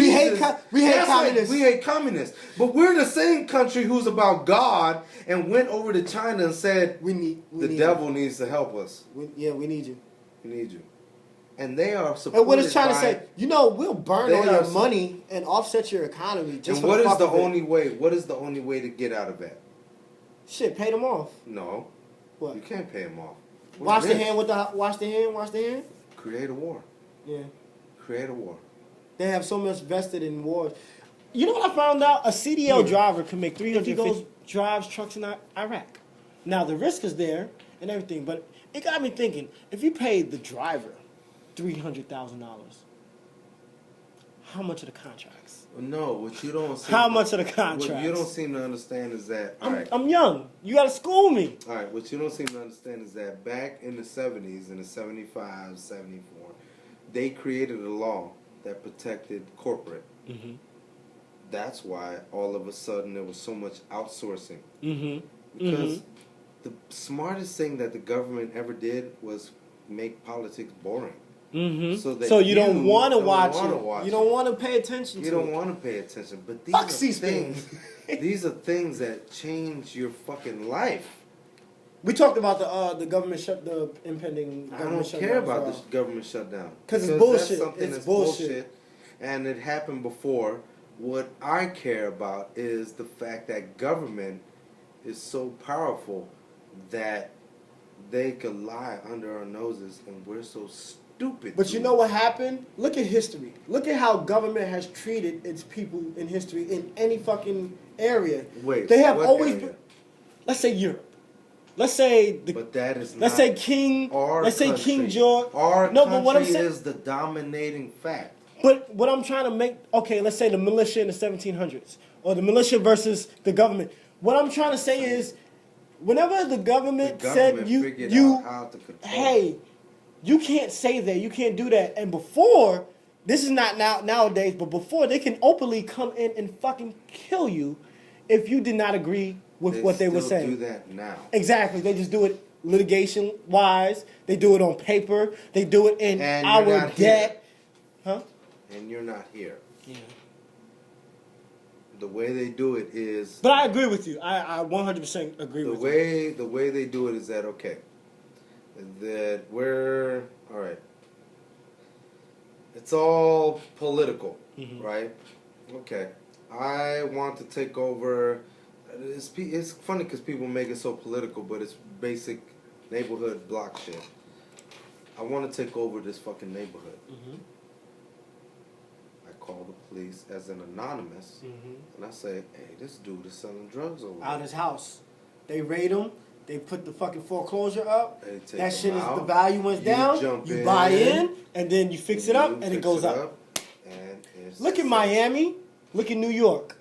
We hate communists. We hate communists. But we're the same country who's about God and went over to China and said, the devil needs to help us. We need you. We need you. And they are supported. And what it's trying to say, we'll burn all your money and offset your economy. Just and what is the only way? What is the only way to get out of that? Shit, pay them off. No. What? You can't pay them off. Wash the hand. Create a war. Yeah. Create a war. They have so much vested in wars. You know what I found out? A CDL driver can make 350 drives trucks in Iraq. Now the risk is there and everything, but it got me thinking. If you paid the driver $300,000, how much of the contracts? No, what you don't see. How much of the contracts? What you don't seem to understand is that. I'm young. You got to school me. All right, what you don't seem to understand is that back in the 70s, in the 75, 74, they created a law that protected corporate. That's why all of a sudden there was so much outsourcing. Because the smartest thing that the government ever did was make politics boring. So you don't want to watch it. You don't want to pay attention to it. You don't want to pay attention. But these are things. These are things that change your fucking life. We talked about the government the impending government I don't shutdown. care about this government shutdown. Because it's bullshit. That's something that's bullshit. And it happened before. What I care about is the fact that government is so powerful that they could lie under our noses, and we're so stupid. But you know what happened? Look at history. Look at how government has treated its people in history in any fucking area. Wait, they have what always area? been, let's say Europe. Let's say but that is let's not say King. Let's say King George. Our no, country but what I'm saying is the dominating fact. But what I'm trying to make, okay, let's say the militia in the 1700s, or the militia versus the government. What I'm trying to say is, whenever the government said hey, you can't say that, you can't do that, and before, this is not nowadays, but before, they can openly come in and fucking kill you if you did not agree with what they were saying. They do that now. Exactly, they just do it litigation-wise, they do it on paper, they do it in our debt. Huh? And you're not here. Yeah. The way they do it is. But I agree with you. I 100% agree with you. The way they do it is that that we're all right. It's all political, right? Okay. I want to take over. It's funny because people make it so political, but it's basic neighborhood block shit. I want to take over this fucking neighborhood. Call the police as an anonymous, and I say, hey, this dude is selling drugs over out his house. They raid him. They put the fucking foreclosure up. That shit is out, the value went down. You buy in, and then you fix it up, and it goes up. Look at Miami. Look at New York.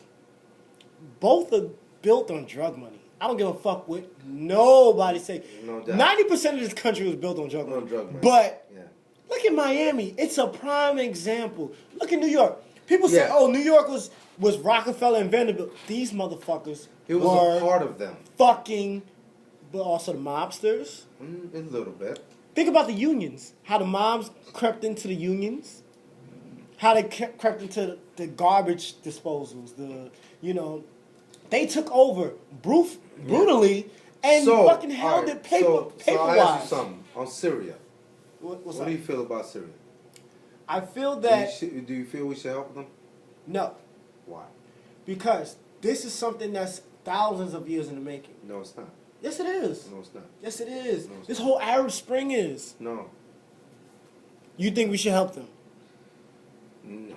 Both are built on drug money. I don't give a fuck what nobody say. No doubt. 90% of this country was built on drug money. But look at Miami. It's a prime example. Look at New York. People say, oh, New York was Rockefeller and Vanderbilt. These motherfuckers were a part of them. Fucking, but also the mobsters. A little bit. Think about the unions. How the mobs crept into the unions. How they crept into the garbage disposals. They took over brutally and fucking held it paper-wise. So I'll ask you something. On Syria. What do you feel about Syria? I feel that... Do you feel we should help them? No. Why? Because this is something that's thousands of years in the making. No, it's not. Yes, it is. No, it's not. Yes, it is. No, this whole Arab Spring is. No. You think we should help them? No.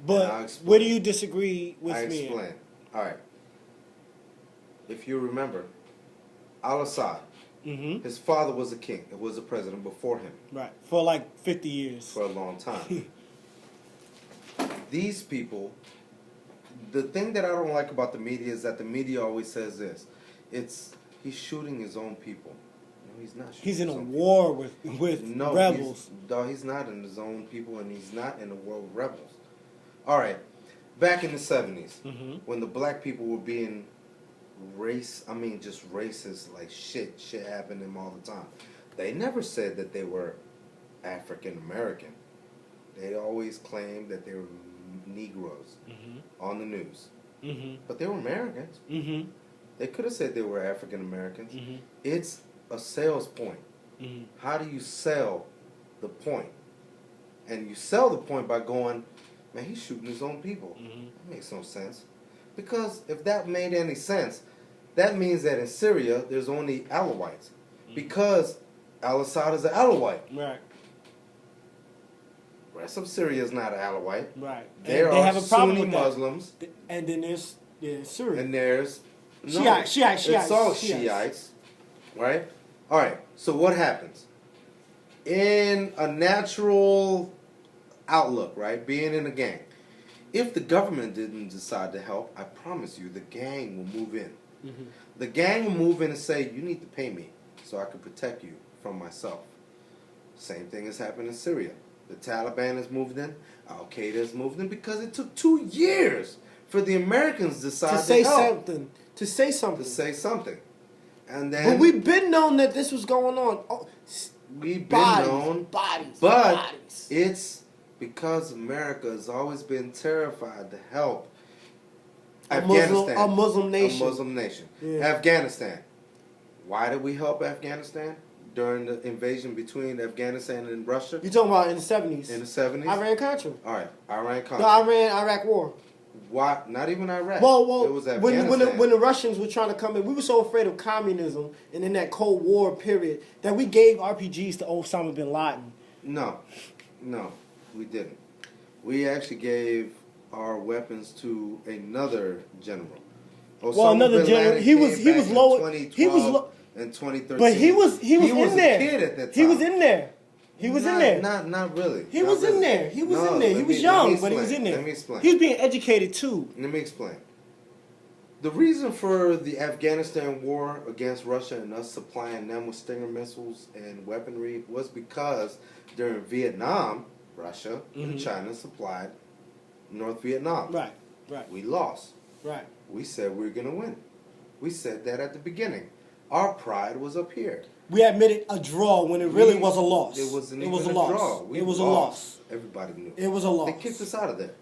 But where do you disagree with me? I explain. All right. If you remember, Al-Assad, his father was a king. It was a president before him. Right. For like 50 years. For a long time. These people, the thing that I don't like about the media is that the media always says this. He's shooting his own people. No, he's not shooting He's in a war with rebels. He's not in his own people, and he's not in a war with rebels. All right. Back in the 70s, when the black people were being just racist, like shit happened to them all the time. They never said that they were African American. They always claimed that they were Negroes on the news. But they were Americans. They could have said they were African Americans. It's a sales point. How do you sell the point? And you sell the point by going, man, he's shooting his own people. That makes no sense. Because if that made any sense, that means that in Syria, there's only Alawites. Because Al-Assad is an Alawite. Right. Rest of Syria is not an Alawite. Right. They have a problem Sunni with Muslims. And then there's Syria. And there's... Shiites. It's all Shiites. Right? All right. So what happens? In a natural outlook, right? Being in a gang. If the government didn't decide to help, I promise you the gang will move in. The gang will move in and say, you need to pay me so I can protect you from myself. Same thing has happened in Syria. The Taliban has moved in. Al-Qaeda has moved in because it took 2 years for the Americans to decide to say help. To say something. To say something. And then... But we've been known that this was going on. Oh, we've been known. But it's because America has always been terrified to help a Muslim nation. A Muslim nation. Yeah. Afghanistan. Why did we help Afghanistan during the invasion between Afghanistan and Russia? You talking about in the 70s? In the 70s? Iran-Contra. All right, Iran-Contra. The Iran-Iraq war. Why? Not even Iraq. Well, it was Afghanistan. when the Russians were trying to come in, we were so afraid of communism and in that Cold War period that we gave RPGs to Osama bin Laden. No, we didn't. We actually gave our weapons to another general. Another general. He was low. He was low in 2013. But he was in there. A kid at that time. He was in there. He was in there. Not really. He was in there. He was in there. He was young, but he was in there. Let me explain. He was being educated too. Let me explain. The reason for the Afghanistan war against Russia and us supplying them with Stinger missiles and weaponry was because during Vietnam, Russia and China supplied North Vietnam. Right. We lost. Right. We said we were going to win. We said that at the beginning. Our pride was up here. We admitted a draw when it really was a loss. It was a loss. draw. It was a loss. Everybody knew. It was a loss. They kicked us out of there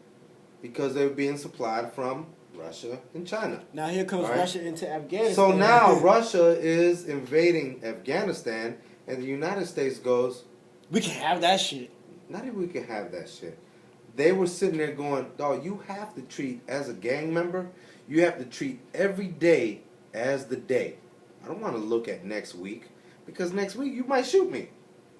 because they were being supplied from Russia and China. Now here comes Russia into Afghanistan. So now Russia is invading Afghanistan, and the United States goes, we can have that shit. Not even we can have that shit. They were sitting there going, dog, you have to treat, as a gang member, you have to treat every day as the day. I don't want to look at next week, because next week you might shoot me.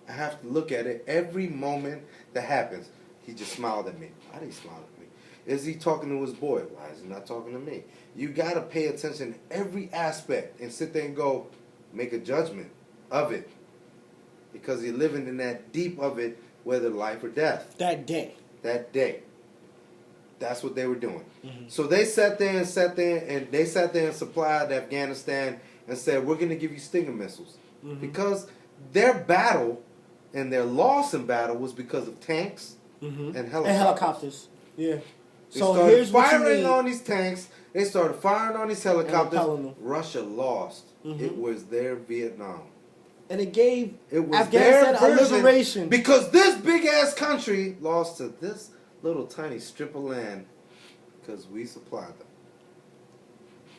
I have to look at it every moment that happens. He just smiled at me. Why did he smile at me? Is he talking to his boy? Why is he not talking to me? You got to pay attention to every aspect and sit there and go, make a judgment of it. Because you're living in that deep of it, whether life or death. That day. That's what they were doing. So they sat there and supplied Afghanistan and said, we're going to give you Stinger missiles. Because their battle and their loss in battle was because of tanks and helicopters. Yeah. They started firing on these tanks. They started firing on these helicopters. Russia lost. It was their Vietnam. And it gave Afghanistan a liberation. Because this big-ass country lost to this little tiny strip of land because we supplied them.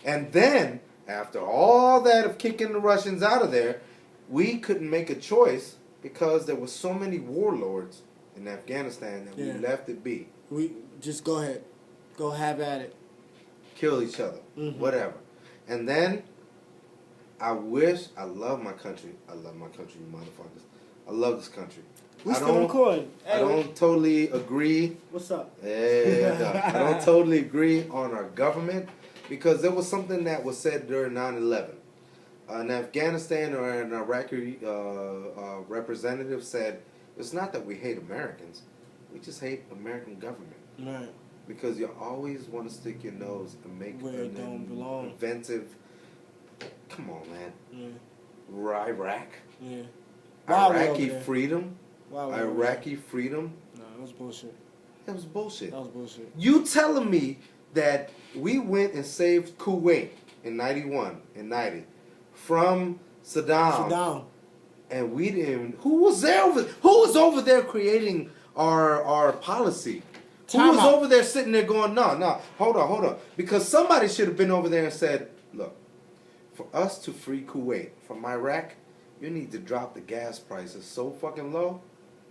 And then, after all that of kicking the Russians out of there, we couldn't make a choice because there were so many warlords in Afghanistan that we left it be. We just go ahead. Go have at it. Kill each other. Whatever. And then, I love my country. I love my country, you motherfuckers. I love this country. We still recording. I don't totally agree. What's up? I don't totally agree on our government because there was something that was said during 9/11. An Afghanistan or an Iraqi representative said, it's not that we hate Americans. We just hate American government. Right. Because you always want to stick your nose and make an inventive... Come on, man. Iraq. Yeah. Iraqi freedom. Iraqi freedom. No, that was bullshit. That was bullshit. That was bullshit. You telling me that we went and saved Kuwait in 91 and 90 from Saddam. And we didn't... Who was over there creating our policy? Who was over there sitting there going, no, hold on. Because somebody should have been over there and said, look, for us to free Kuwait from Iraq, you need to drop the gas prices so fucking low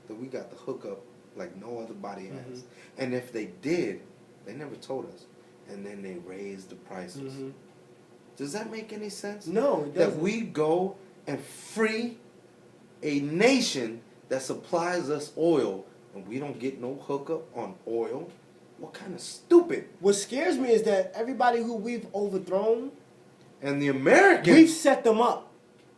that we got the hookup like no other body has. And if they did, they never told us. And then they raised the prices. Does that make any sense? No, it doesn't. That we go and free a nation that supplies us oil and we don't get no hookup on oil? What kind of stupid? What scares me is that everybody who we've overthrown... And the Americans... We've set them up.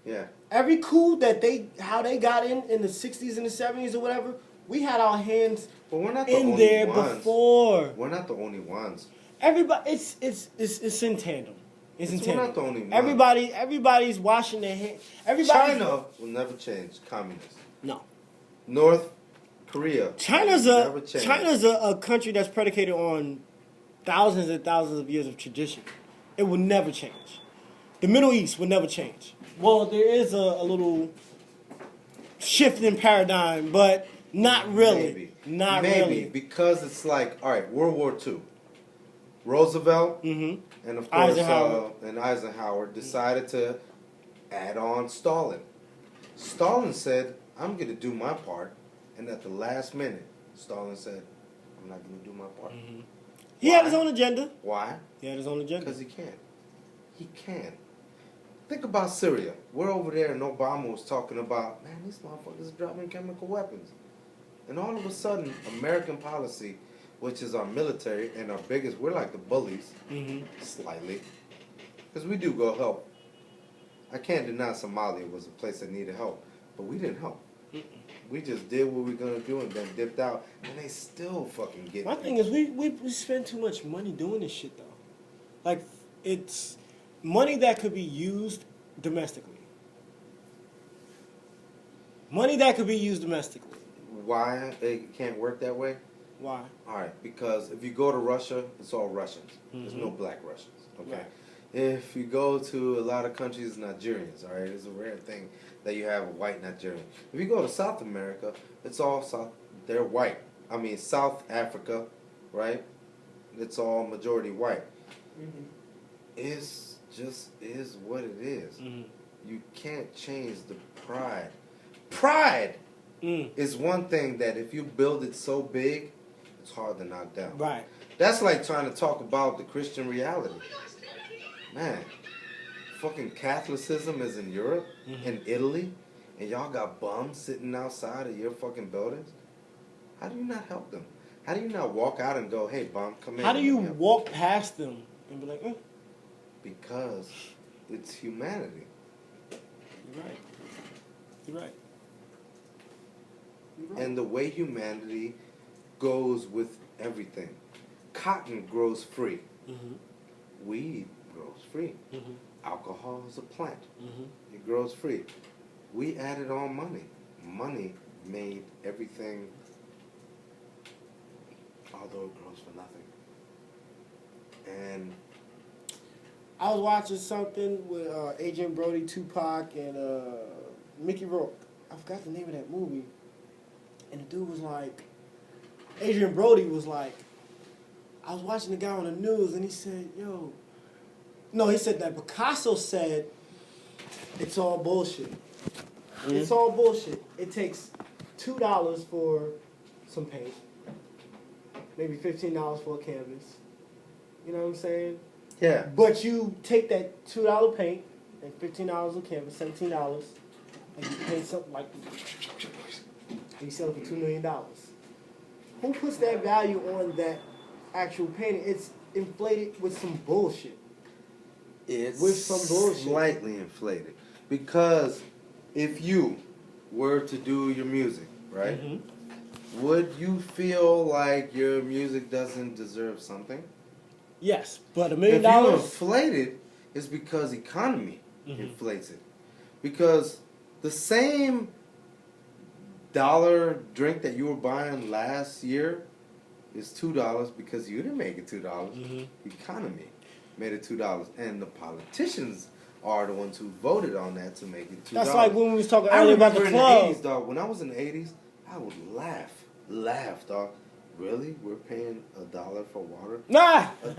Yeah. Every coup that how they got in the 60s and the 70s or whatever, we had our hands in there before. We're not the only ones. Everybody, it's in tandem. It's in tandem. We're not the only ones. Everybody's washing their hands. China will never change. Communist. No. North Korea. China's a country that's predicated on thousands and thousands of years of tradition. It will never change. The Middle East will never change. Well, there is a little shift in paradigm, but not really. Maybe, because it's like, all right, World War II. Roosevelt and, of course, Eisenhower decided to add on Stalin. Stalin said, I'm going to do my part. And at the last minute, Stalin said, I'm not going to do my part. Mm-hmm. He had his own agenda. Why? He had his own agenda. Because he can. He can. Think about Syria. We're over there and Obama was talking about, man, these motherfuckers are dropping chemical weapons. And all of a sudden, American policy, which is our military and our biggest, we're like the bullies, slightly. Because we do go help. I can't deny Somalia was a place that needed help. But we didn't help. We just did what we were going to do and then dipped out. And they still fucking get it. My thing is, we spend too much money doing this shit, though. Like, it's money that could be used domestically. Money that could be used domestically. Why it can't work that way? Why? All right, because if you go to Russia, it's all Russians. There's no black Russians, okay? Right. If you go to a lot of countries, Nigerians, all right? It's a rare thing that you have a white Nigerian. If you go to South America, it's all South, they're white. I mean, South Africa, right? It's all majority white. It's just is what it is. You can't change the pride. Pride is one thing that if you build it so big, it's hard to knock down. Right. That's like trying to talk about the Christian reality. Man, fucking Catholicism is in Europe, in Italy, and y'all got bums sitting outside of your fucking buildings. How do you not help them? How do you not walk out and go, hey, bum, come in? How do you walk past them and be like, Because it's humanity. You're right. You're right. And the way humanity goes with everything. Cotton grows free. Weed grows free. Alcohol is a plant. It grows free. We added on money. Money made everything, although it grows for nothing. And I was watching something with Adrian Brody, Tupac, and Mickey Rourke. I forgot the name of that movie. And the dude was like, Adrian Brody was like, I was watching the guy on the news and he said, yo, no, he said that Picasso said, it's all bullshit. It's all bullshit. It takes $2 for some paint, maybe $15 for a canvas. You know what I'm saying? yeah. But you take that $2 paint and $15 of canvas, $17, and you paint something like, you sell it for $2 million. Who puts that value on that actual painting? It's inflated with some bullshit. It's with some bullshit. Slightly inflated. Because if you were to do your music, right, would you feel like your music doesn't deserve something? Yes, but $1 million. If you inflate it, it's because economy inflates it. Because the same dollar drink that you were buying last year is $2 because you didn't make it $2. Economy made it $2, and the politicians are the ones who voted on that to make it $2. That's like when we was talking earlier about the club. I remember in the 80s, dog. When I was in the 80s, I would laugh, dog. Really? We're paying $1 for water? Nah! $1?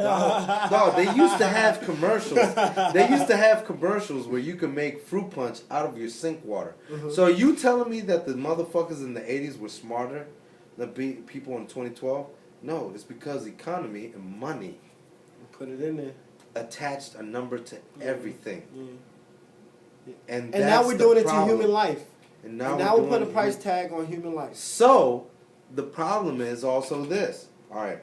Dog, they used to have commercials. They used to have commercials where you can make fruit punch out of your sink water. So are you telling me that the motherfuckers in the 80s were smarter than people in 2012? No, it's because economy and money put it in there. Attached a number to everything. And now we're doing it to human life. And now we're putting a price tag on human life. So the problem is also this. All right.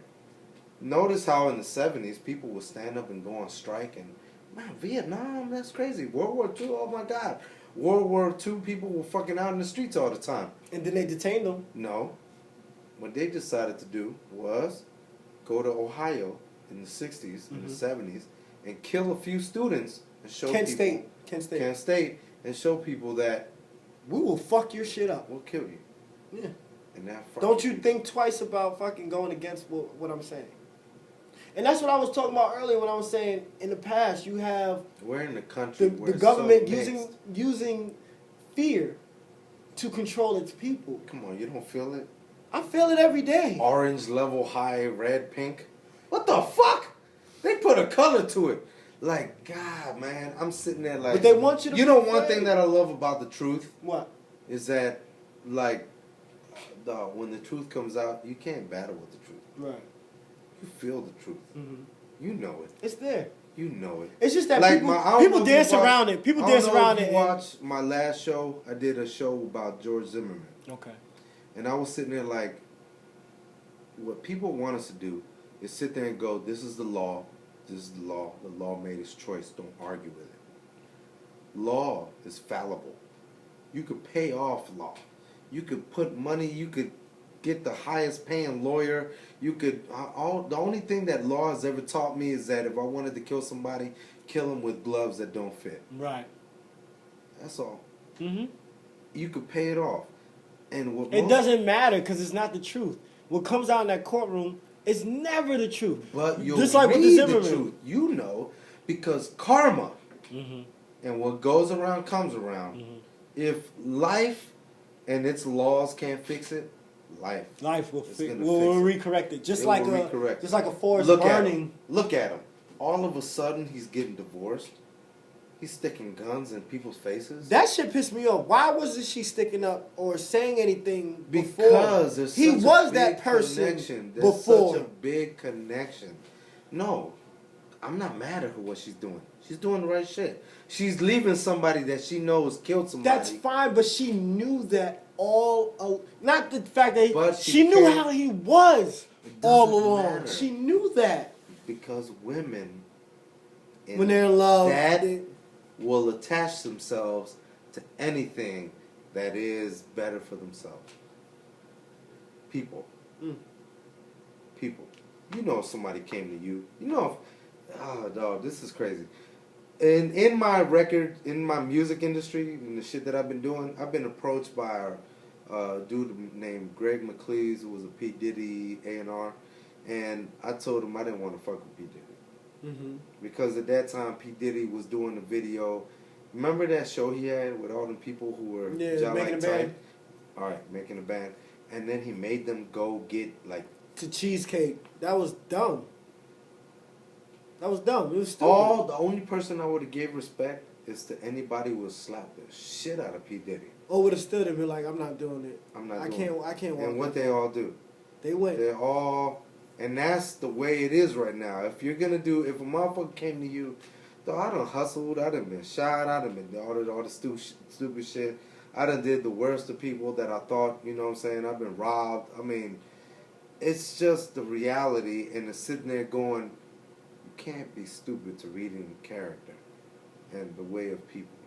Notice how in the 70s people would stand up and go on strike and, man, Vietnam, that's crazy. World War II, oh my God. World War II people were fucking out in the streets all the time. And then they detained them. No. What they decided to do was go to Ohio in the 60s, in the 70s, and kill a few students and show Kent State, and show people that we will fuck your shit up. We'll kill you. Yeah. And that don't you think twice about fucking going against what I'm saying? And that's what I was talking about earlier when I was saying in the past you have we're in the country the government using fear to control its people. Come on, you don't feel it? I feel it every day. Orange level high, red, pink. What the fuck? They put a color to it. Like, God, man, I'm sitting there like. But they want you to. You know, one thing that I love about the truth. What? Is that, like, when the truth comes out, you can't battle with the truth. Right. You feel the truth. Mm-hmm. You know it. It's there. You know it. It's just that like people dance around it. People dance around it. If you watch my last show, I did a show about George Zimmerman. Okay. And I was sitting there like, what people want us to do is sit there and go, this is the law. This is the law. The law made its choice. Don't argue with it. Law is fallible. You could pay off law. You could put money. You could get the highest paying lawyer. You could. The only thing that law has ever taught me is that if I wanted to kill somebody, kill him with gloves that don't fit. Right. That's all. Mm-hmm. You could pay it off. And what it doesn't matter because it's not the truth. What comes out in that courtroom is never the truth. But you'll just like read with the truth. You know, because karma and what goes around comes around. Mm-hmm. If life and its laws can't fix it, life will recorrect it. Just like a forest burning. Look at him. All of a sudden, he's getting divorced. He's sticking guns in people's faces. That shit pissed me off. Why wasn't she sticking up or saying anything before? Because there's he such was a big that person connection. There's before. Such a big connection. No, I'm not mad at her what she's doing. She's doing the right shit. She's leaving somebody that she knows killed somebody. That's fine, but she knew that not the fact that she knew how he was all along. Matter. She knew that. Because women, when they're in love, that will attach themselves to anything that is better for themselves. People. People. You know if somebody came to you. You know if, dog, this is crazy. In my music industry, and the shit that I've been doing, I've been approached by a dude named Greg McLeese, who was a P. Diddy A&R, and I told him I didn't want to fuck with P. Diddy. Mm-hmm. Because at that time, P. Diddy was doing the video. Remember that show he had with all them people who were making a band? All right, making a band. And then he made them go get, like... to cheesecake. That was dumb. It was stupid. The only person I would have gave respect is to anybody who would slap the shit out of P. Diddy. Or would have stood and been like, I'm not doing it. I can't walk. And what they all do. They went. They're all... And that's the way it is right now. If you're going to do... If a motherfucker came to you... Though I done hustled. I done been shot. I done been all the stupid shit. I done did the worst to people that I thought, you know what I'm saying? I've been robbed. I mean... It's just the reality, and it's sitting there going, you can't be stupid to reading character and the way of people.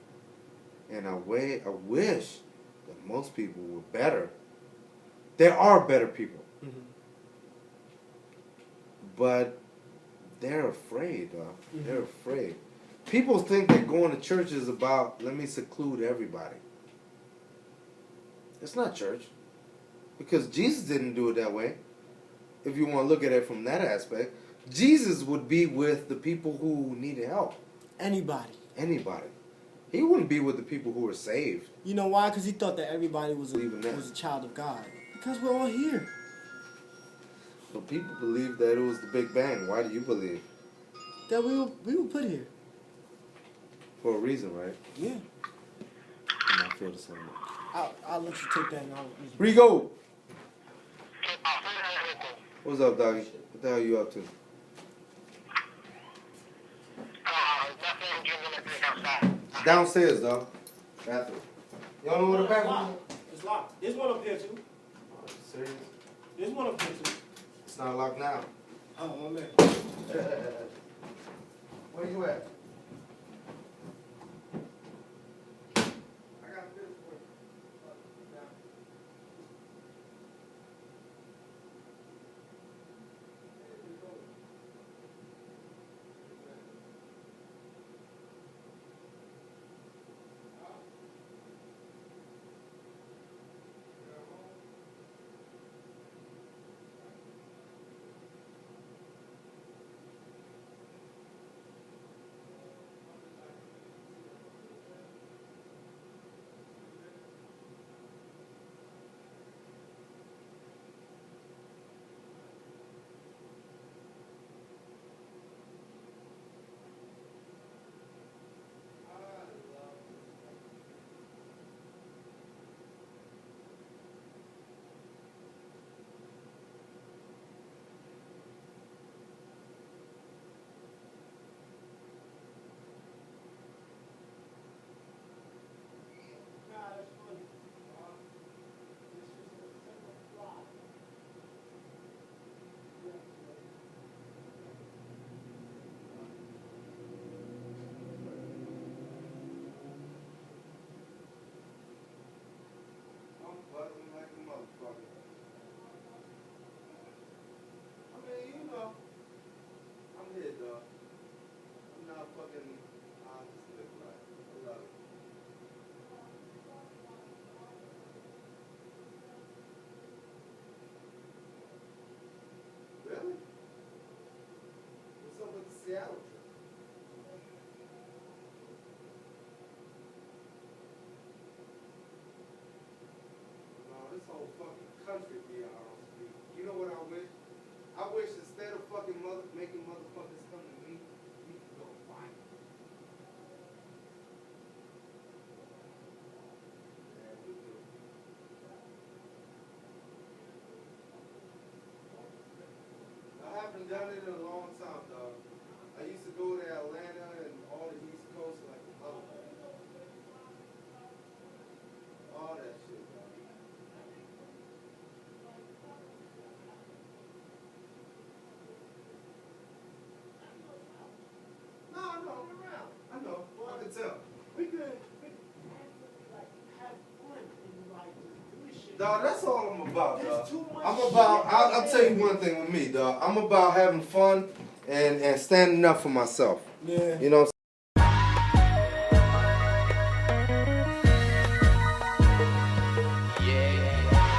And I wish that most people were better. There are better people. Mm-hmm. But they're afraid, Mm-hmm. They're afraid. People think that going to church is about, let me seclude everybody. It's not church. Because Jesus didn't do it that way. If you want to look at it from that aspect, Jesus would be with the people who needed help. Anybody. He wouldn't be with the people who were saved. You know why? Because he thought that everybody was a child of God. Because we're all here. But people believe that it was the Big Bang. Why do you believe? That we were put here. For a reason, right? Yeah. And I feel the same way. I'll let you take that and Rigo! What's up, doggy? What the hell are you up to? Downstairs, dog. Bathroom. You don't know where the bathroom is? It's locked. There's one up here, too. Oh, serious? There's one up here, too. It's not locked now. Oh, man. Where you at? fucking. I mean, you know, I'm here, dog. I'm not fucking. I just live life. I love it. Really? What's up with the Seattle trip? No, this whole fucking country be our own speed. You know what I wish? I wish instead of fucking making motherfuckers come to me, we could go fight. Yeah, we do. I haven't done it in a long time, dog. I used to go to Atlanta and all the East Coast like a motherfucker. All that shit, dog. No, I know. I know. I can tell. We could like have fun and like do this shit. Dog, that's all I'm about, dog. There's too much I'm about, shit I'll out tell you there. one thing with me, dog. I'm about having fun and standing up for myself. Yeah. You know what I'm